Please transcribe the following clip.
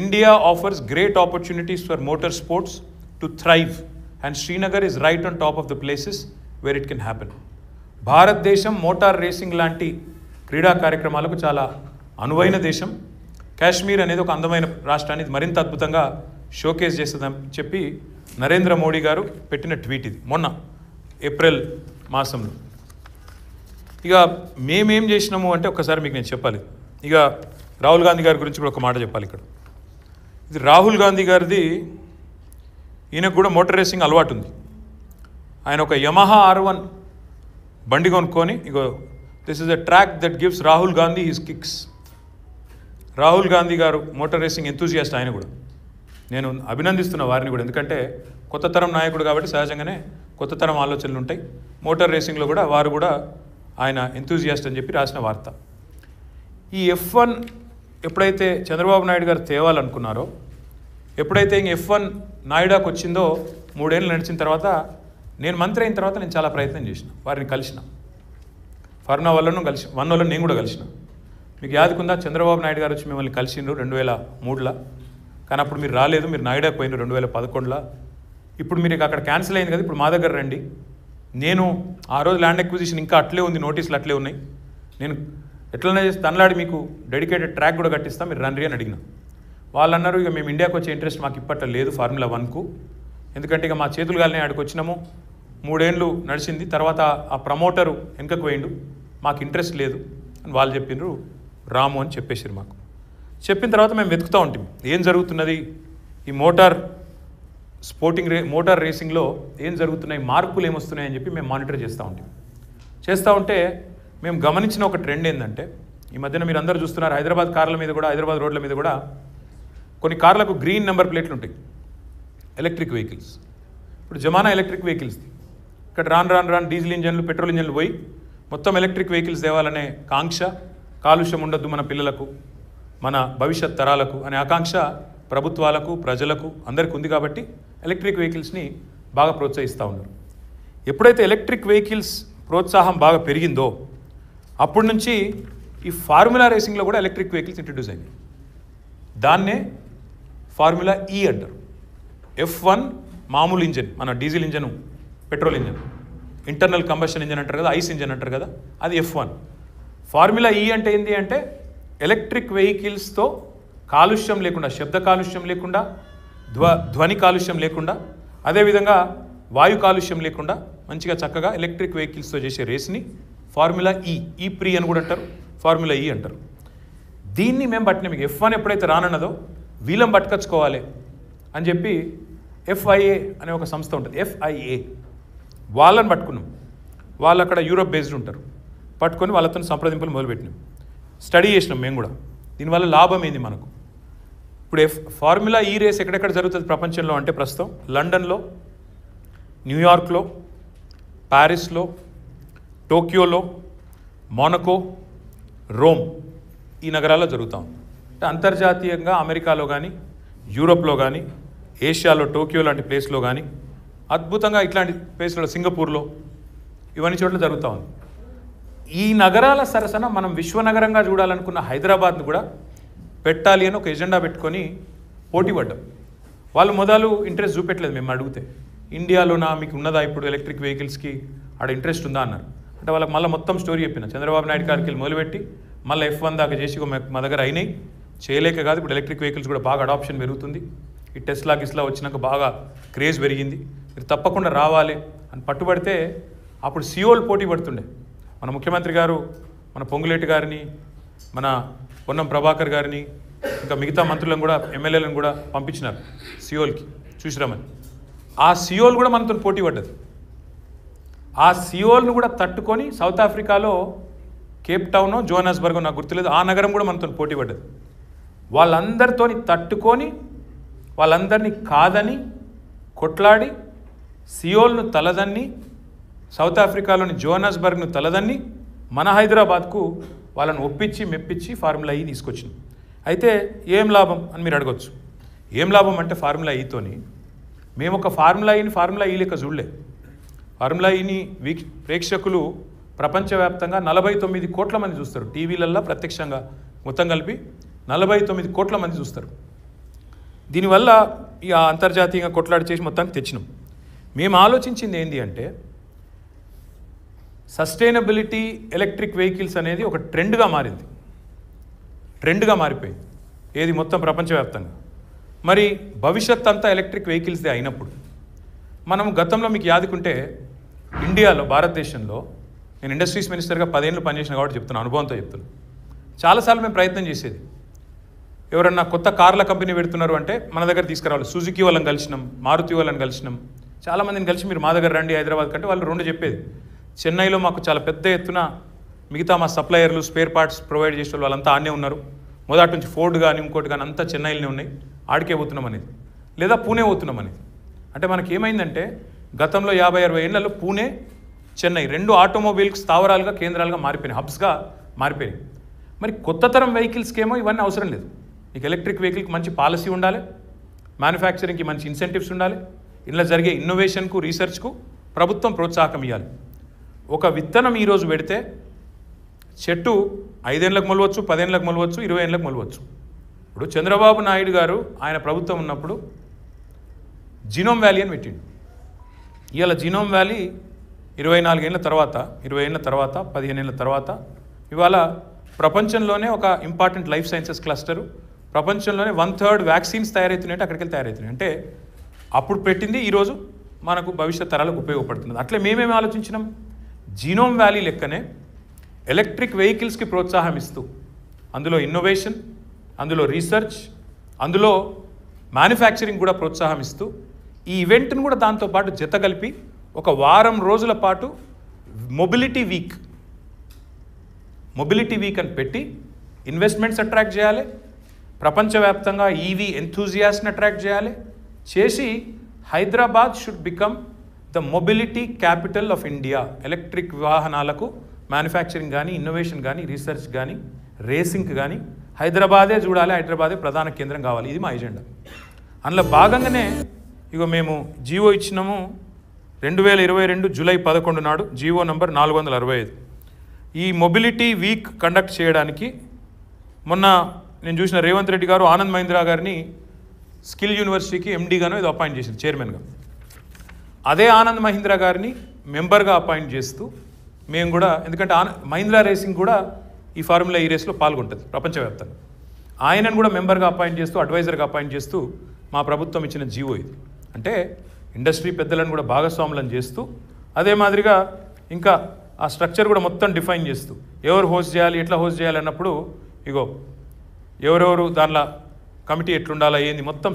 India offers great opportunities for motor sports to thrive, and Srinagar is right on top of the places where it can happen. భారతదేశం motor racing లాంటి క్రీడా కార్యక్రమాలకు చాలా అనువైన దేశం. కాశ్మీర్ అనేది ఒక అందమైన రాష్ట్రాన్ని మరింత అద్భుతంగా షోకేస్ చేస్తుందని చెప్పి నరేంద్ర మోడీ గారు పెట్టిన ట్వీట్ ఇది మొన్న ఏప్రిల్ మాసంలో. ఇక మేమేం చేసినాము అంటే ఒక్కసారి మీకు నేను చెప్పాలి. ఇక రాహుల్ గాంధీ గారి గురించి కూడా ఒక మాట చెప్పాలి ఇక్కడ. ఇది రాహుల్ గాంధీ గారిది, ఈయనకు కూడా మోటార్ రేసింగ్ అలవాటు ఉంది. ఆయన ఒక యమహా R1 బండి కొనుక్కొని, ఇగో this is a track that gives Rahul Gandhi his kicks. Rahul Gandhi గారు మోటార్ రేసింగ్ ఎంతూజియాస్ట్. ఆయన కూడా నేను అభినందిస్తున్న వారిని కూడా, ఎందుకంటే కొత్త తరం నాయకుడు కాబట్టి సహజంగానే కొత్త తరం ఆలోచనలు ఉంటాయి. మోటార్ రేసింగ్లో కూడా వారు కూడా ఆయన ఎంతూజియాస్ట్ అని చెప్పి రాసిన వార్త. ఈ F1 ఎప్పుడైతే చంద్రబాబు నాయుడు గారు తేవాలనుకున్నారో, ఎప్పుడైతే ఇంక F1 నాయుడాకు వచ్చిందో, 3 ఏళ్ళు నడిచిన తర్వాత, నేను మంత్రి అయిన తర్వాత నేను చాలా ప్రయత్నం చేసిన, వారిని కలిసిన. ఫర్నా వాళ్ళను కలిసి, వన్ నేను కూడా కలిసిన. మీకు యాదకుందా, చంద్రబాబు నాయుడు గారు వచ్చి మిమ్మల్ని కలిసిండ్రు 2003లో, కానీ అప్పుడు మీరు రాలేదు, మీరు నాయుడాకు పోయినారు 2011లో. ఇప్పుడు మీరు అక్కడ క్యాన్సిల్ అయింది కదా, ఇప్పుడు మా దగ్గర రండి. నేను ఆ రోజు ల్యాండ్ ఎక్విజిషన్ ఇంకా అట్లే ఉంది, నోటీసులు అట్లే ఉన్నాయి. నేను ఎట్లనే చేసి తనలాడి మీకు డెడికేటెడ్ ట్రాక్ కూడా కట్టిస్తాం, మీరు రండి అని అడిగిన. వాళ్ళు అన్నారు, ఇక మేము ఇండియాకి వచ్చే ఇంట్రెస్ట్ మాకు ఇప్పట్లో లేదు Formula 1కు, ఎందుకంటే ఇక మా చేతులు గాలిని ఆడికి వచ్చినాము, 3 ఏళ్ళు నడిచింది, తర్వాత ఆ ప్రమోటరు వెనుకకు పోయిండు, మాకు ఇంట్రెస్ట్ లేదు అని వాళ్ళు చెప్పిండ్రు. రాము అని చెప్పేసారు మాకు. చెప్పిన తర్వాత మేము వెతుకుతూ ఉంటాం ఏం జరుగుతున్నది ఈ మోటార్ రేసింగ్లో ఏం జరుగుతున్నాయి, మార్పులు ఏమొస్తున్నాయి అని చెప్పి మేము మానిటర్ చేస్తూ ఉంటే మేము గమనించిన ఒక ట్రెండ్ ఏంటంటే, ఈ మధ్యన మీరు అందరూ చూస్తున్నారు, హైదరాబాద్ కార్ల మీద కూడా, హైదరాబాద్ రోడ్ల మీద కూడా కొన్ని కార్లకు గ్రీన్ నెంబర్ ప్లేట్లు ఉంటాయి, ఎలక్ట్రిక్ వెహికల్స్. ఇప్పుడు జమానా ఎలక్ట్రిక్ వెహికల్స్. ఇక్కడ రాను డీజిల్ ఇంజన్లు, పెట్రోల్ ఇంజన్లు పోయి మొత్తం ఎలక్ట్రిక్ వెహికల్స్ తేవాలనే కాంక్ష, కాలుష్యం ఉండొద్దు మన పిల్లలకు, మన భవిష్యత్ తరాలకు అనే ఆకాంక్ష ప్రభుత్వాలకు, ప్రజలకు అందరికీ ఉంది. కాబట్టి ఎలక్ట్రిక్ వెహికల్స్ని బాగా ప్రోత్సహిస్తూ ఉన్నారు. ఎప్పుడైతే ఎలక్ట్రిక్ వెహికల్స్ ప్రోత్సాహం బాగా పెరిగిందో, అప్పటి నుంచి ఈ ఫార్ములా రేసింగ్లో కూడా ఎలక్ట్రిక్ వెహికల్స్ ఇంట్రడ్యూస్ అయింది. దాన్నే ఫార్ములా E అంటారు. F1 మామూలు ఇంజన్, మన diesel engine, petrol engine, internal combustion engine అంటారు కదా, ఐస్ ఇంజన్ అంటారు కదా, అది F1. ఫార్ములా E అంటే ఏంటి అంటే, ఎలక్ట్రిక్ వెహికల్స్తో కాలుష్యం లేకుండా, శబ్ద కాలుష్యం లేకుండా, ధ్వని కాలుష్యం లేకుండా, అదేవిధంగా వాయు కాలుష్యం లేకుండా మంచిగా చక్కగా ఎలక్ట్రిక్ వెహికల్స్తో చేసే రేస్ని ఫార్ములా ఈ ప్రీ అని కూడా అంటారు, ఫార్ములా E అంటారు. దీన్ని మేము పట్టిన, మీకు F1 ఎప్పుడైతే రానన్నదో వీళ్ళం పట్టుకొచ్చుకోవాలి అని చెప్పి FIA అనే ఒక సంస్థ ఉంటుంది, FIA, వాళ్ళని పట్టుకున్నాం. వాళ్ళు అక్కడ యూరోప్ బేస్డ్ ఉంటారు. పట్టుకొని వాళ్ళతో సంప్రదింపులు మొదలుపెట్టినాం, స్టడీ చేసినాం మేము కూడా. దీనివల్ల లాభం ఏంది మనకు. ఇప్పుడు ఫార్ములా E రేస్ ఎక్కడెక్కడ జరుగుతుంది ప్రపంచంలో అంటే, ప్రస్తుతం లండన్లో, న్యూయార్క్లో, ప్యారిస్లో, టోక్యోలో, మోనకో, రోమ్, ఈ నగరాల్లో జరుగుతాం. అంటే అంతర్జాతీయంగా అమెరికాలో కానీ, యూరోప్లో కానీ, ఏషియాలో టోక్యో లాంటి ప్లేస్లో కానీ, అద్భుతంగా ఇట్లాంటి ప్లేస్లో సింగపూర్లో, ఇవన్నీ చోట్ల జరుగుతూ ఉంది. ఈ నగరాల సరసన మనం విశ్వనగరంగా చూడాలనుకున్న హైదరాబాద్ను కూడా పెట్టాలి అని ఒక ఎజెండా పెట్టుకొని పోటీ పడ్డాం. వాళ్ళు మొదలు ఇంట్రెస్ట్ చూపెట్టలేదు. మేము అడిగితే, ఇండియాలోనా మీకు ఉన్నదా ఇప్పుడు ఎలక్ట్రిక్ వెహికల్స్కి ఆడ ఇంట్రెస్ట్ ఉందా అన్నారు. అంటే వాళ్ళకి మళ్ళీ మొత్తం స్టోరీ చెప్పిన, చంద్రబాబు నాయుడు గారికి వెళ్ళి మొదలుపెట్టి మళ్ళీ F1 దాకా చేసి మా దగ్గర అయినాయి, చేయలేక కాదు, ఇప్పుడు ఎలక్ట్రిక్ వెహికల్స్ కూడా బాగా అడాప్షన్ పెరుగుతుంది, ఈ టెస్లా వచ్చినాక బాగా క్రేజ్ పెరిగింది, మీరు తప్పకుండా రావాలి అని పట్టుబడితే, అప్పుడు సియోల్ పోటీ పడుతుండే. మన ముఖ్యమంత్రి గారు మన పొంగులేటి గారిని, మన పొన్నం ప్రభాకర్ గారిని, ఇంకా మిగతా మంత్రులను కూడా, ఎమ్మెల్యేలను కూడా పంపించినారు సియోల్కి చూసిరామని. ఆ సియోల్ కూడా మనతో పోటీ పడ్డది. ఆ సియోల్ను కూడా తట్టుకొని సౌత్ ఆఫ్రికాలో కేప్ టౌనో జోహానస్బర్గో నాకు గుర్తులేదు, ఆ నగరం కూడా మనతో పోటీ పడ్డది. వాళ్ళందరితో తట్టుకొని, వాళ్ళందరినీ కాదని కొట్లాడి, సియోల్ను తలదన్ని, సౌత్ ఆఫ్రికాలోని జోహానస్బర్గ్ను తలదన్ని, మన హైదరాబాద్కు వాళ్ళని ఒప్పించి మెప్పించి ఫార్ములా E తీసుకొచ్చింది. అయితే ఏం లాభం అని మీరు అడగొచ్చు. ఏం లాభం అంటే, ఫార్ములా Eతోని మేము ఒక ఫార్ములా E లెక్క చూడలే. ఫార్ములా Eని ప్రేక్షకులు ప్రపంచవ్యాప్తంగా 49 కోట్ల మంది చూస్తారు. టీవీలల్లో ప్రత్యక్షంగా మొత్తం కలిపి 49 కోట్ల మంది చూస్తారు. దీనివల్ల ఇక అంతర్జాతీయంగా కొట్లాడి చేసి మొత్తానికి తెచ్చినాం. మేము ఆలోచించింది ఏంటి అంటే సస్టైనబిలిటీ ఎలక్ట్రిక్ వెహికల్స్ అనేది ఒక ట్రెండ్గా మారింది, ట్రెండ్గా మారిపోయింది ఏది మొత్తం ప్రపంచవ్యాప్తంగా. మరి భవిష్యత్ అంతా ఎలక్ట్రిక్ వెహికల్స్దే అయినప్పుడు మనం గతంలో మీకు యాదుకుంటే ఇండియాలో భారతదేశంలో నేను ఇండస్ట్రీస్ మినిస్టర్గా 10 ఏళ్ళు పనిచేసిన కాబట్టి చెప్తున్నాను, అనుభవంతో చెప్తున్నాను. చాలాసార్లు మేము ప్రయత్నం చేసేది, ఎవరన్నా కొత్త కార్ల కంపెనీ పెడుతున్నారు అంటే మన దగ్గర తీసుకురావాలి. సుజుకి వాళ్ళని కలిసినాం, మారుతి వాళ్ళని కలిసినాం, చాలామందిని కలిసి మీరు మా దగ్గర రండి హైదరాబాద్ కంటే వాళ్ళు 2 చెప్పేది. చెన్నైలో మాకు చాలా పెద్ద ఎత్తున మిగతా మా సప్లయర్లు స్పేర్ పార్ట్స్ ప్రొవైడ్ చేసే వాళ్ళంతా ఆనే ఉన్నారు. మొదటి నుంచి ఫోర్డ్ కానీ ఇంకోటి కానీ అంతా చెన్నైలోనే ఉన్నాయి, ఆడికే పోతున్నాం అనేది, లేదా పూణే పోతున్నాం అనేది. అంటే మనకి ఏమైందంటే గతంలో 50-60 ఏళ్లలో పూణే చెన్నై 2 ఆటోమొబైల్కి స్థావరాలుగా కేంద్రాలుగా మారిపోయినాయి, హబ్స్గా మారిపోయినాయి. మరి కొత్త తరం వెహికల్స్కి ఏమో ఇవన్నీ అవసరం లేదు. మీకు ఎలక్ట్రిక్ వెహికల్కి మంచి పాలసీ ఉండాలి, మ్యానుఫ్యాక్చరింగ్కి మంచి ఇన్సెంటివ్స్ ఉండాలి, ఇందులో జరిగే ఇన్నోవేషన్కు రీసెర్చ్కు ప్రభుత్వం ప్రోత్సాహకం ఇవ్వాలి. ఒక విత్తనం ఈరోజు పెడితే చెట్టు 5 ఏళ్ళకు మొలవచ్చు, 10 ఏళ్ళకు మొలవచ్చు, 20 ఏళ్ళకు మొలవచ్చు. ఇప్పుడు చంద్రబాబు నాయుడు గారు ఆయన ప్రభుత్వం ఉన్నప్పుడు జీనోమ్ వ్యాలీ అని పెట్టిండు. ఇవాళ జీనోమ్ వ్యాలీ 24 ఏళ్ళ తర్వాత, 20 ఏళ్ళ తర్వాత, 15 ఏళ్ళ తర్వాత ఇవాళ ప్రపంచంలోనే ఒక ఇంపార్టెంట్ లైఫ్ సైన్సెస్ క్లస్టరు, ప్రపంచంలోనే 1/3 వ్యాక్సిన్స్ తయారవుతున్నాయంటే అక్కడికి వెళ్ళి తయారవుతున్నాయి. అంటే అప్పుడు పెట్టింది ఈరోజు మనకు భవిష్యత్ తరాలకు ఉపయోగపడుతుంది. అట్లే మేమేమి ఆలోచించినాం, జీనోమ్ వ్యాలీ లెక్కనే ఎలక్ట్రిక్ వెహికల్స్కి ప్రోత్సాహం ఇస్తూ అందులో ఇన్నోవేషన్, అందులో రీసెర్చ్, అందులో మ్యానుఫ్యాక్చరింగ్ కూడా ప్రోత్సాహం ఇస్తూ ఈ ఈవెంట్ను కూడా దాంతోపాటు జత కలిపి ఒక వారం రోజుల పాటు మొబిలిటీ వీక్ అని పెట్టి ఇన్వెస్ట్మెంట్స్ అట్రాక్ట్ చేయాలి, ప్రపంచవ్యాప్తంగా ఈవీ ఎంథూజియాస్ట్ని అట్రాక్ట్ చేయాలి, చేసి Hyderabad should become the mobility capital of India. Electric వాహనాలకు మ్యానుఫ్యాక్చరింగ్ కానీ, ఇన్నోవేషన్ కానీ, రీసెర్చ్ కానీ, రేసింగ్ కానీ హైదరాబాదే చూడాలి, హైదరాబాదే ప్రధాన కేంద్రం కావాలి. ఇది మా ఎజెండా. అందులో భాగంగానే ఇగో మేము జీవో ఇచ్చినాము 2022 జూలై 11 నాడు, జీవో నంబర్ 465. ఈ మొబిలిటీ వీక్ కండక్ట్ చేయడానికి మొన్న నేను చూసిన రేవంత్ రెడ్డి గారు ఆనంద్ మహీంద్రా గారిని స్కిల్ యూనివర్సిటీకి ఎండీగానో ఇది అపాయింట్ చేసింది, చైర్మన్గా. అదే ఆనంద్ మహీంద్రా గారిని మెంబర్గా అపాయింట్ చేస్తూ మేము కూడా, ఎందుకంటే మహీంద్రా రేసింగ్ కూడా ఈ ఫార్ములా ఈ రేస్లో పాల్గొంటుంది ప్రపంచవ్యాప్తంగా, ఆయనను కూడా మెంబర్గా అపాయింట్ చేస్తూ, అడ్వైజర్గా అపాయింట్ చేస్తూ మా ప్రభుత్వం ఇచ్చిన జీవో ఇది. అంటే ఇండస్ట్రీ పెద్దలను కూడా భాగస్వాములను చేస్తూ, అదే మాదిరిగా ఇంకా ఆ స్ట్రక్చర్ కూడా మొత్తం డిఫైన్ చేస్తూ ఎవరు హోస్ట్ చేయాలి, ఎట్లా హోస్ట్ చేయాలి అన్నప్పుడు ఇగో ఎవరెవరు దానిలో కమిటీ ఎట్లుండాలా ఏంది మొత్తం